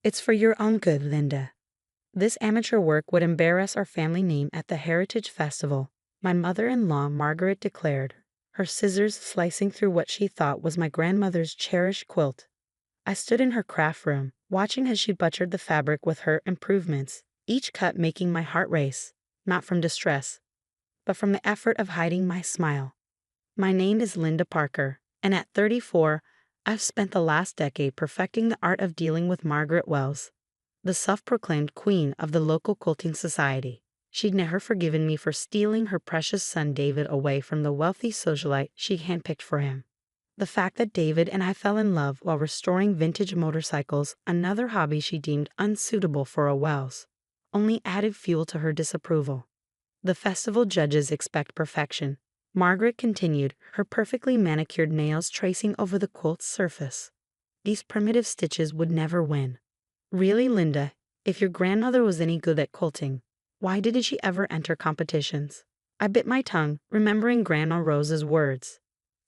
It's for your own good, Linda. This amateur work would embarrass our family name at the Heritage Festival, my mother-in-law Margaret declared, her scissors slicing through what she thought was my grandmother's cherished quilt. I stood in her craft room, watching as she butchered the fabric with her improvements, each cut making my heart race, not from distress, but from the effort of hiding my smile. My name is Linda Parker, and at 34, I've spent the last decade perfecting the art of dealing with Margaret Wells, the self-proclaimed queen of the local quilting society. She'd never forgiven me for stealing her precious son David away from the wealthy socialite she handpicked for him. The fact that David and I fell in love while restoring vintage motorcycles, another hobby she deemed unsuitable for a Wells, only added fuel to her disapproval. The festival judges expect perfection, Margaret continued, her perfectly manicured nails tracing over the quilt's surface. These primitive stitches would never win. Really, Linda, if your grandmother was any good at quilting, why didn't she ever enter competitions? I bit my tongue, remembering Grandma Rose's words.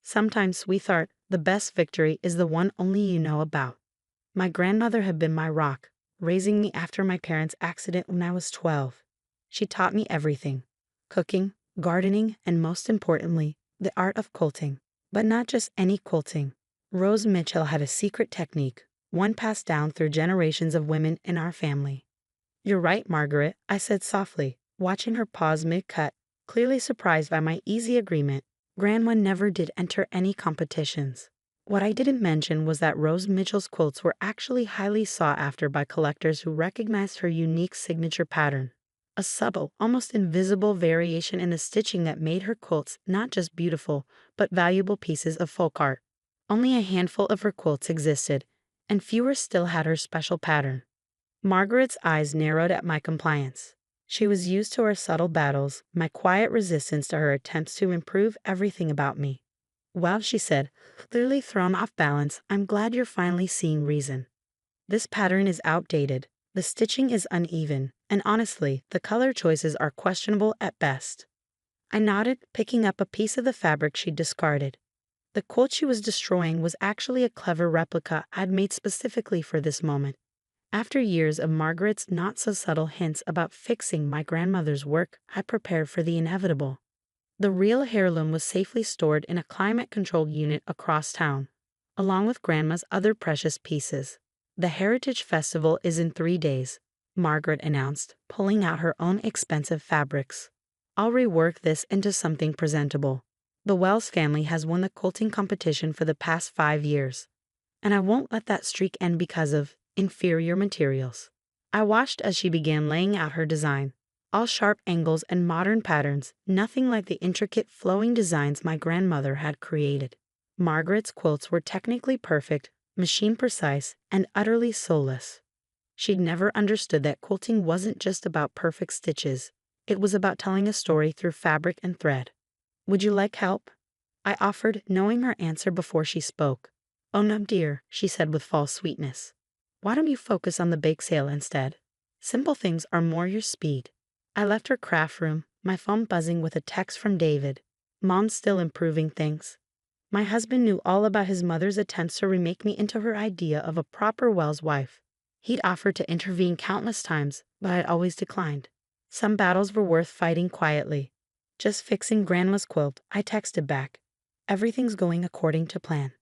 Sometimes, sweetheart, the best victory is the one only you know about. My grandmother had been my rock, raising me after my parents' accident when I was 12. She taught me everything: cooking, gardening, and most importantly, the art of quilting. But not just any quilting. Rose Mitchell had a secret technique, one passed down through generations of women in our family. You're right, Margaret, I said softly, watching her pause mid-cut, clearly surprised by my easy agreement. Grandma never did enter any competitions. What I didn't mention was that Rose Mitchell's quilts were actually highly sought after by collectors who recognized her unique signature pattern. A subtle, almost invisible variation in the stitching that made her quilts not just beautiful, but valuable pieces of folk art. Only a handful of her quilts existed, and fewer still had her special pattern. Margaret's eyes narrowed at my compliance. She was used to our subtle battles, my quiet resistance to her attempts to improve everything about me. Well, she said, clearly thrown off balance, I'm glad you're finally seeing reason. This pattern is outdated, the stitching is uneven, and honestly, the color choices are questionable at best. I nodded, picking up a piece of the fabric she'd discarded. The quilt she was destroying was actually a clever replica I'd made specifically for this moment. After years of Margaret's not-so-subtle hints about fixing my grandmother's work, I prepared for the inevitable. The real heirloom was safely stored in a climate-controlled unit across town, along with Grandma's other precious pieces. The Heritage Festival is in 3 days, Margaret announced, pulling out her own expensive fabrics. I'll rework this into something presentable. The Wells family has won the quilting competition for the past 5 years, and I won't let that streak end because of inferior materials. I watched as she began laying out her design. All sharp angles and modern patterns, nothing like the intricate flowing designs my grandmother had created. Margaret's quilts were technically perfect, machine precise, and utterly soulless. She'd never understood that quilting wasn't just about perfect stitches. It was about telling a story through fabric and thread. Would you like help? I offered, knowing her answer before she spoke. Oh no, dear, she said with false sweetness. Why don't you focus on the bake sale instead? Simple things are more your speed. I left her craft room, my phone buzzing with a text from David. Mom's still improving things. My husband knew all about his mother's attempts to remake me into her idea of a proper Wells wife. He'd offered to intervene countless times, but I'd always declined. Some battles were worth fighting quietly. Just fixing Grandma's quilt, I texted back. Everything's going according to plan.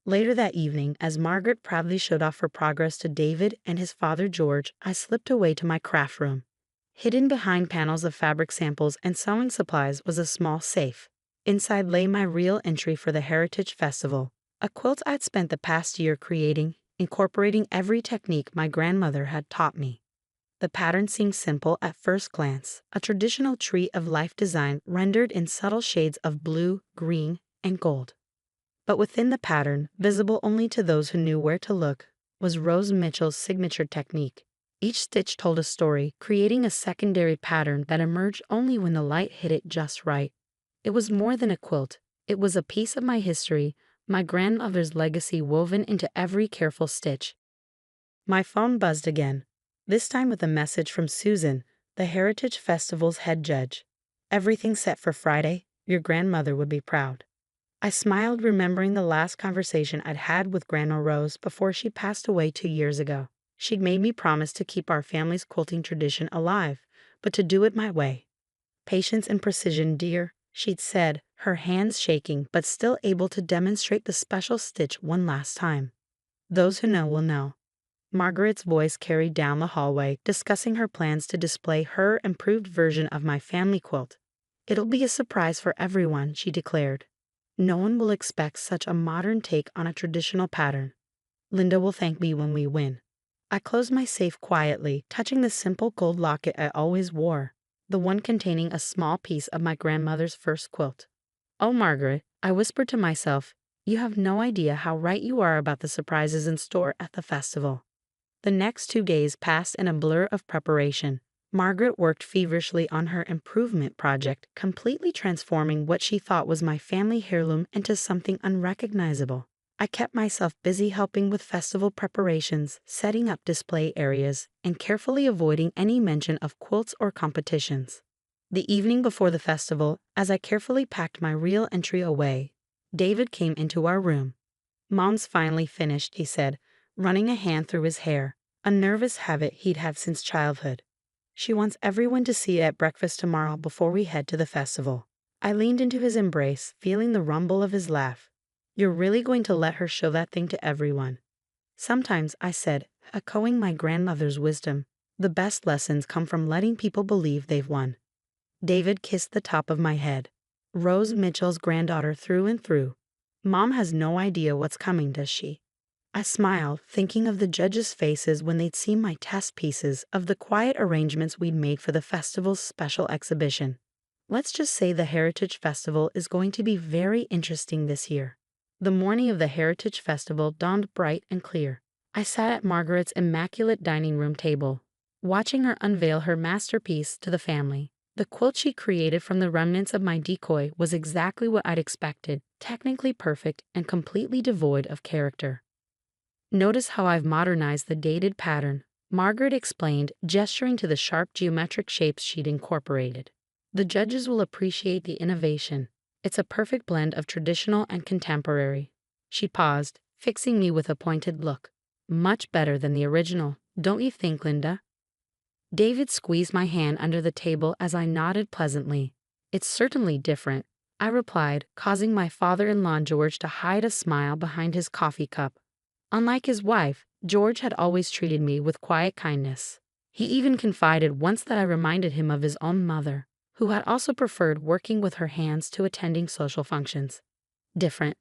Later that evening, as Margaret proudly showed off her progress to David and his father George, I slipped away to my craft room. Hidden behind panels of fabric samples and sewing supplies was a small safe. Inside lay my real entry for the Heritage Festival, a quilt I'd spent the past year creating, incorporating every technique my grandmother had taught me. The pattern seemed simple at first glance, a traditional tree of life design rendered in subtle shades of blue, green, and gold. But within the pattern, visible only to those who knew where to look, was Rose Mitchell's signature technique. Each stitch told a story, creating a secondary pattern that emerged only when the light hit it just right. It was more than a quilt. It was a piece of my history, my grandmother's legacy woven into every careful stitch. My phone buzzed again, this time with a message from Susan, the Heritage Festival's head judge. Everything set for Friday. Your grandmother would be proud. I smiled, remembering the last conversation I'd had with Grandma Rose before she passed away 2 years ago. She'd made me promise to keep our family's quilting tradition alive, but to do it my way. Patience and precision, dear, she'd said, her hands shaking but still able to demonstrate the special stitch one last time. Those who know will know. Margaret's voice carried down the hallway, discussing her plans to display her improved version of my family quilt. It'll be a surprise for everyone, she declared. No one will expect such a modern take on a traditional pattern. Linda will thank me when we win. I closed my safe quietly, touching the simple gold locket I always wore, the one containing a small piece of my grandmother's first quilt. Oh, Margaret, I whispered to myself, you have no idea how right you are about the surprises in store at the festival. The next 2 days passed in a blur of preparation. Margaret worked feverishly on her improvement project, completely transforming what she thought was my family heirloom into something unrecognizable. I kept myself busy helping with festival preparations, setting up display areas, and carefully avoiding any mention of quilts or competitions. The evening before the festival, as I carefully packed my real entry away, David came into our room. Mom's finally finished, he said, running a hand through his hair, a nervous habit he'd had since childhood. She wants everyone to see it at breakfast tomorrow before we head to the festival. I leaned into his embrace, feeling the rumble of his laugh. You're really going to let her show that thing to everyone? Sometimes, I said, echoing my grandmother's wisdom, the best lessons come from letting people believe they've won. David kissed the top of my head. Rose Mitchell's granddaughter through and through. Mom has no idea what's coming, does she? I smiled, thinking of the judges' faces when they'd seen my test pieces, of the quiet arrangements we'd made for the festival's special exhibition. Let's just say the Heritage Festival is going to be very interesting this year. The morning of the Heritage Festival dawned bright and clear. I sat at Margaret's immaculate dining room table, watching her unveil her masterpiece to the family. The quilt she created from the remnants of my decoy was exactly what I'd expected, technically perfect and completely devoid of character. Notice how I've modernized the dated pattern, Margaret explained, gesturing to the sharp geometric shapes she'd incorporated. The judges will appreciate the innovation. It's a perfect blend of traditional and contemporary. She paused, fixing me with a pointed look. Much better than the original, don't you think, Linda? David squeezed my hand under the table as I nodded pleasantly. It's certainly different, I replied, causing my father-in-law George to hide a smile behind his coffee cup. Unlike his wife, George had always treated me with quiet kindness. He even confided once that I reminded him of his own mother, who had also preferred working with her hands to attending social functions. Different.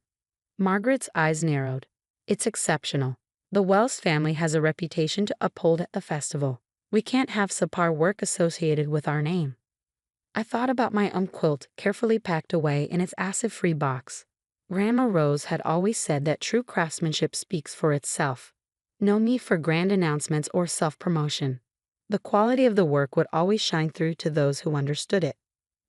Margaret's eyes narrowed. It's exceptional. The Wells family has a reputation to uphold at the festival. We can't have subpar work associated with our name. I thought about my quilt, carefully packed away in its acid-free box. Grandma Rose had always said that true craftsmanship speaks for itself. No need for grand announcements or self-promotion. The quality of the work would always shine through to those who understood it.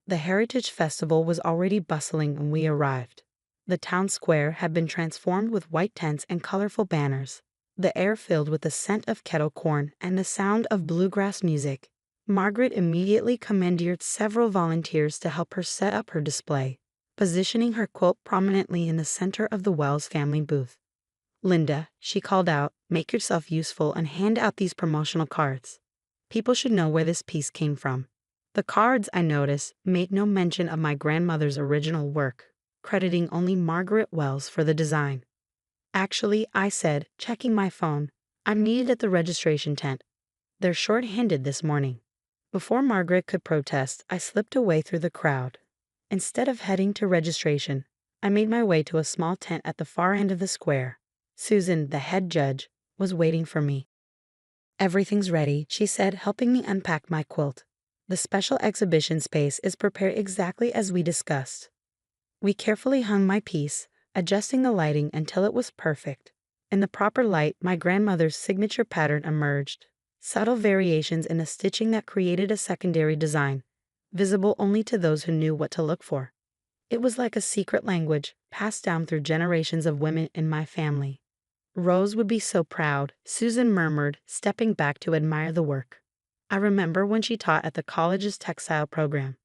The Heritage Festival was already bustling when we arrived. The town square had been transformed with white tents and colorful banners, the air filled with the scent of kettle corn and the sound of bluegrass music. Margaret immediately commandeered several volunteers to help her set up her display, positioning her quilt prominently in the center of the Wells family booth. Linda, she called out, make yourself useful and hand out these promotional cards. People should know where this piece came from. The cards, I noticed, made no mention of my grandmother's original work, crediting only Margaret Wells for the design. Actually, I said, checking my phone, I'm needed at the registration tent. They're short-handed this morning. Before Margaret could protest, I slipped away through the crowd. Instead of heading to registration, I made my way to a small tent at the far end of the square. Susan, the head judge, was waiting for me. Everything's ready, she said, helping me unpack my quilt. The special exhibition space is prepared exactly as we discussed. We carefully hung my piece, adjusting the lighting until it was perfect. In the proper light, my grandmother's signature pattern emerged. Subtle variations in the stitching that created a secondary design, visible only to those who knew what to look for. It was like a secret language, passed down through generations of women in my family. Rose would be so proud, Susan murmured, stepping back to admire the work. I remember when she taught at the college's textile program.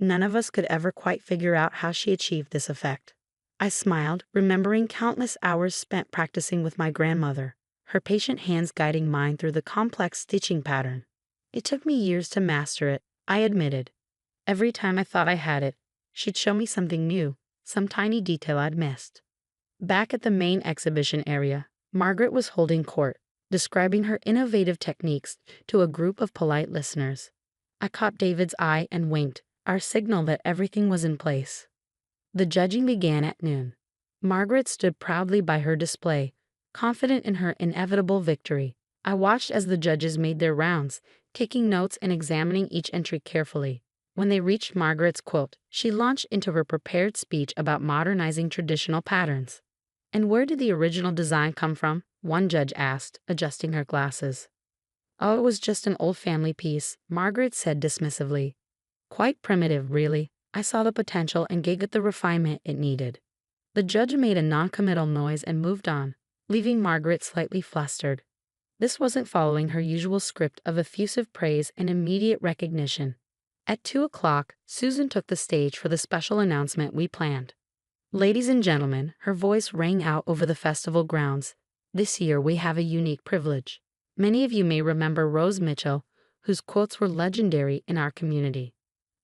None of us could ever quite figure out how she achieved this effect. I smiled, remembering countless hours spent practicing with my grandmother, her patient hands guiding mine through the complex stitching pattern. It took me years to master it, I admitted. Every time I thought I had it, she'd show me something new, some tiny detail I'd missed. Back at the main exhibition area, Margaret was holding court, describing her innovative techniques to a group of polite listeners. I caught David's eye and winked, our signal that everything was in place. The judging began at noon. Margaret stood proudly by her display, confident in her inevitable victory. I watched as the judges made their rounds, taking notes and examining each entry carefully. When they reached Margaret's quilt, she launched into her prepared speech about modernizing traditional patterns. "And where did the original design come from?" one judge asked, adjusting her glasses. "Oh, it was just an old family piece," Margaret said dismissively. "Quite primitive, really. I saw the potential and gave it the refinement it needed." The judge made a non-committal noise and moved on, leaving Margaret slightly flustered. This wasn't following her usual script of effusive praise and immediate recognition. At 2 o'clock, Susan took the stage for the special announcement we planned. "Ladies and gentlemen," her voice rang out over the festival grounds, "this year we have a unique privilege. Many of you may remember Rose Mitchell, whose quilts were legendary in our community."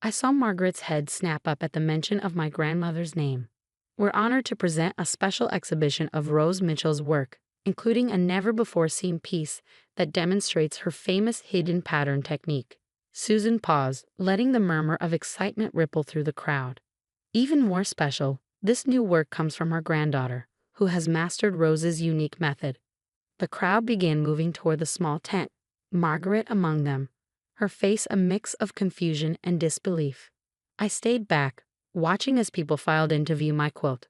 I saw Margaret's head snap up at the mention of my grandmother's name. "We're honored to present a special exhibition of Rose Mitchell's work, including a never-before-seen piece that demonstrates her famous hidden pattern technique." Susan paused, letting the murmur of excitement ripple through the crowd. "Even more special, this new work comes from her granddaughter, who has mastered Rose's unique method." The crowd began moving toward the small tent, Margaret among them, her face a mix of confusion and disbelief. I stayed back, watching as people filed in to view my quilt.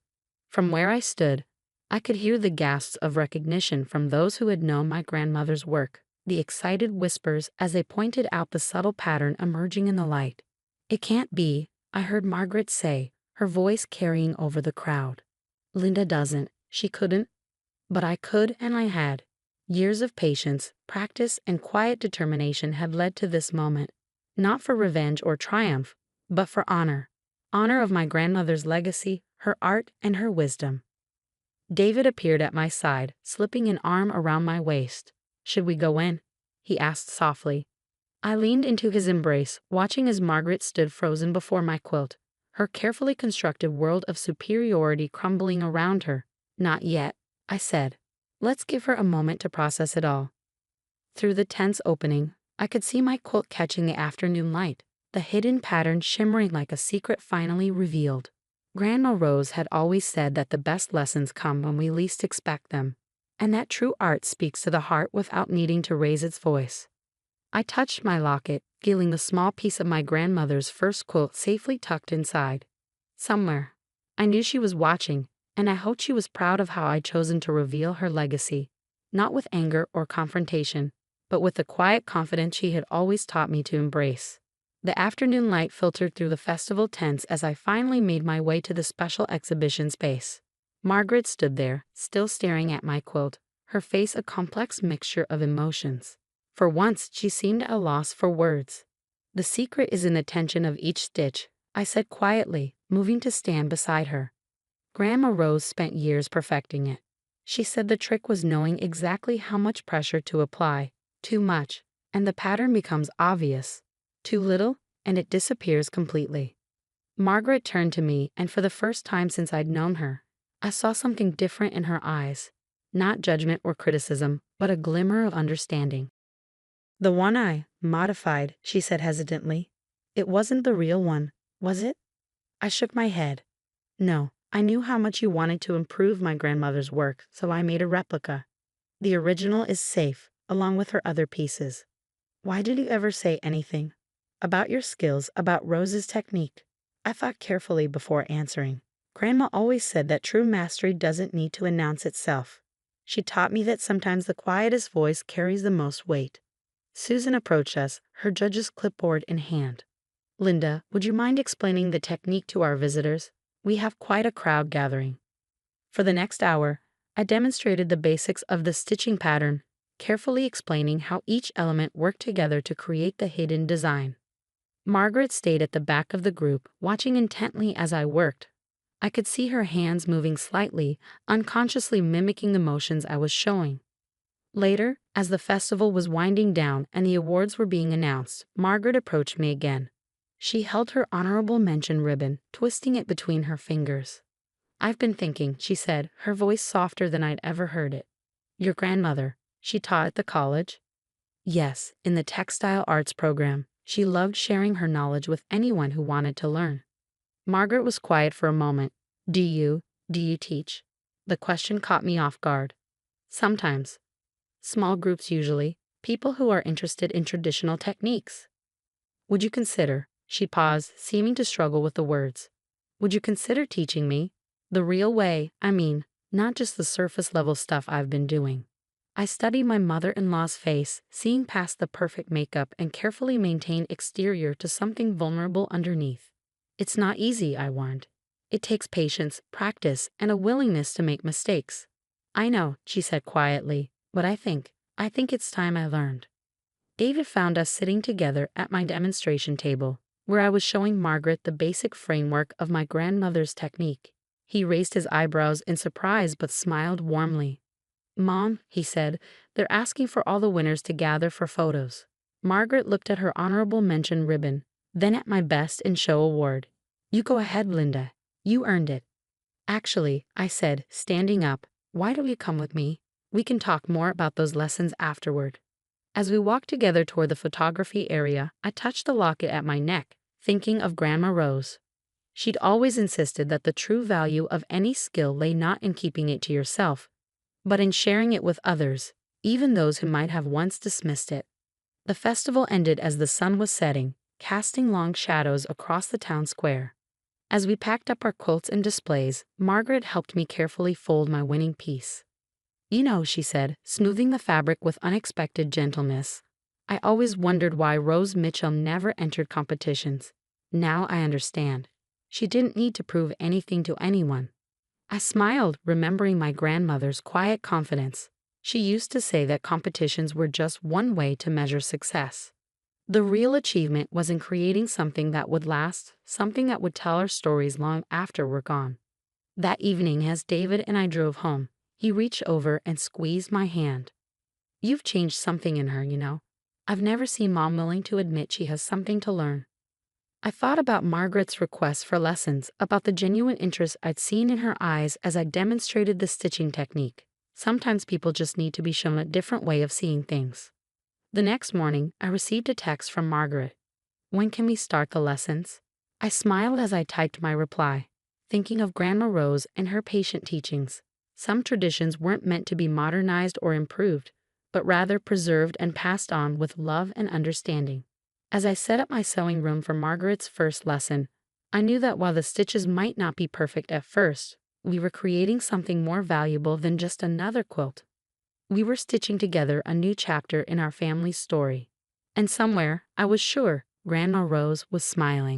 From where I stood, I could hear the gasps of recognition from those who had known my grandmother's work, the excited whispers as they pointed out the subtle pattern emerging in the light. "It can't be," I heard Margaret say, her voice carrying over the crowd. "Linda doesn't. She couldn't." But I could, and I had. Years of patience, practice, and quiet determination had led to this moment, not for revenge or triumph, but for honor. Honor of my grandmother's legacy, her art, and her wisdom. David appeared at my side, slipping an arm around my waist. "Should we go in?" he asked softly. I leaned into his embrace, watching as Margaret stood frozen before my quilt, her carefully constructed world of superiority crumbling around her. "Not yet," I said. "Let's give her a moment to process it all." Through the tent's opening, I could see my quilt catching the afternoon light, the hidden pattern shimmering like a secret finally revealed. Grandma Rose had always said that the best lessons come when we least expect them, and that true art speaks to the heart without needing to raise its voice. I touched my locket, feeling the small piece of my grandmother's first quilt safely tucked inside. Somewhere, I knew she was watching, and I hoped she was proud of how I'd chosen to reveal her legacy, not with anger or confrontation, but with the quiet confidence she had always taught me to embrace. The afternoon light filtered through the festival tents as I finally made my way to the special exhibition space. Margaret stood there, still staring at my quilt, her face a complex mixture of emotions. For once, she seemed at a loss for words. "The secret is in the tension of each stitch," I said quietly, moving to stand beside her. Grandma Rose spent years perfecting it. She said the trick was knowing exactly how much pressure to apply. Too much, and the pattern becomes obvious. Too little, and it disappears completely. Margaret turned to me, and for the first time since I'd known her, I saw something different in her eyes. Not judgment or criticism, but a glimmer of understanding. "The one I modified," she said hesitantly. "It wasn't the real one, was it?" I shook my head. "No, I knew how much you wanted to improve my grandmother's work, so I made a replica. The original is safe, along with her other pieces." "Why did you ever say anything about your skills, about Rose's technique?" I thought carefully before answering. Grandma always said that true mastery doesn't need to announce itself. She taught me that sometimes the quietest voice carries the most weight. Susan approached us, her judge's clipboard in hand. "Linda, would you mind explaining the technique to our visitors? We have quite a crowd gathering." For the next hour, I demonstrated the basics of the stitching pattern, carefully explaining how each element worked together to create the hidden design. Margaret stayed at the back of the group, watching intently as I worked. I could see her hands moving slightly, unconsciously mimicking the motions I was showing. Later, as the festival was winding down and the awards were being announced, Margaret approached me again. She held her honorable mention ribbon, twisting it between her fingers. "I've been thinking," she said, her voice softer than I'd ever heard it. "Your grandmother, she taught at the college?" "Yes, in the textile arts program. She loved sharing her knowledge with anyone who wanted to learn." Margaret was quiet for a moment. Do you teach?" The question caught me off guard. "Sometimes. Small groups usually, people who are interested in traditional techniques." "Would you consider?" She paused, seeming to struggle with the words. "Would you consider teaching me? The real way, I mean, not just the surface level stuff I've been doing." I studied my mother-in-law's face, seeing past the perfect makeup and carefully maintained exterior to something vulnerable underneath. "It's not easy," I warned. "It takes patience, practice, and a willingness to make mistakes." "I know," she said quietly, "but I think it's time I learned." David found us sitting together at my demonstration table, where I was showing Margaret the basic framework of my grandmother's technique. He raised his eyebrows in surprise but smiled warmly. "Mom," he said, "they're asking for all the winners to gather for photos." Margaret looked at her honorable mention ribbon, then at my Best in Show award. "You go ahead, Linda. You earned it." "Actually," I said, standing up, "why don't you come with me? We can talk more about those lessons afterward." As we walked together toward the photography area, I touched the locket at my neck, thinking of Grandma Rose. She'd always insisted that the true value of any skill lay not in keeping it to yourself, but in sharing it with others, even those who might have once dismissed it. The festival ended as the sun was setting, casting long shadows across the town square. As we packed up our quilts and displays, Margaret helped me carefully fold my winning piece. "You know," she said, smoothing the fabric with unexpected gentleness, "I always wondered why Rose Mitchell never entered competitions. Now I understand. She didn't need to prove anything to anyone." I smiled, remembering my grandmother's quiet confidence. She used to say that competitions were just one way to measure success. The real achievement was in creating something that would last, something that would tell our stories long after we're gone. That evening, as David and I drove home, he reached over and squeezed my hand. "You've changed something in her, you know. I've never seen Mom willing to admit she has something to learn." I thought about Margaret's request for lessons, about the genuine interest I'd seen in her eyes as I demonstrated the stitching technique. Sometimes people just need to be shown a different way of seeing things. The next morning, I received a text from Margaret. "When can we start the lessons?" I smiled as I typed my reply, thinking of Grandma Rose and her patient teachings. Some traditions weren't meant to be modernized or improved, but rather preserved and passed on with love and understanding. As I set up my sewing room for Margaret's first lesson, I knew that while the stitches might not be perfect at first, we were creating something more valuable than just another quilt. We were stitching together a new chapter in our family's story. And somewhere, I was sure, Grandma Rose was smiling.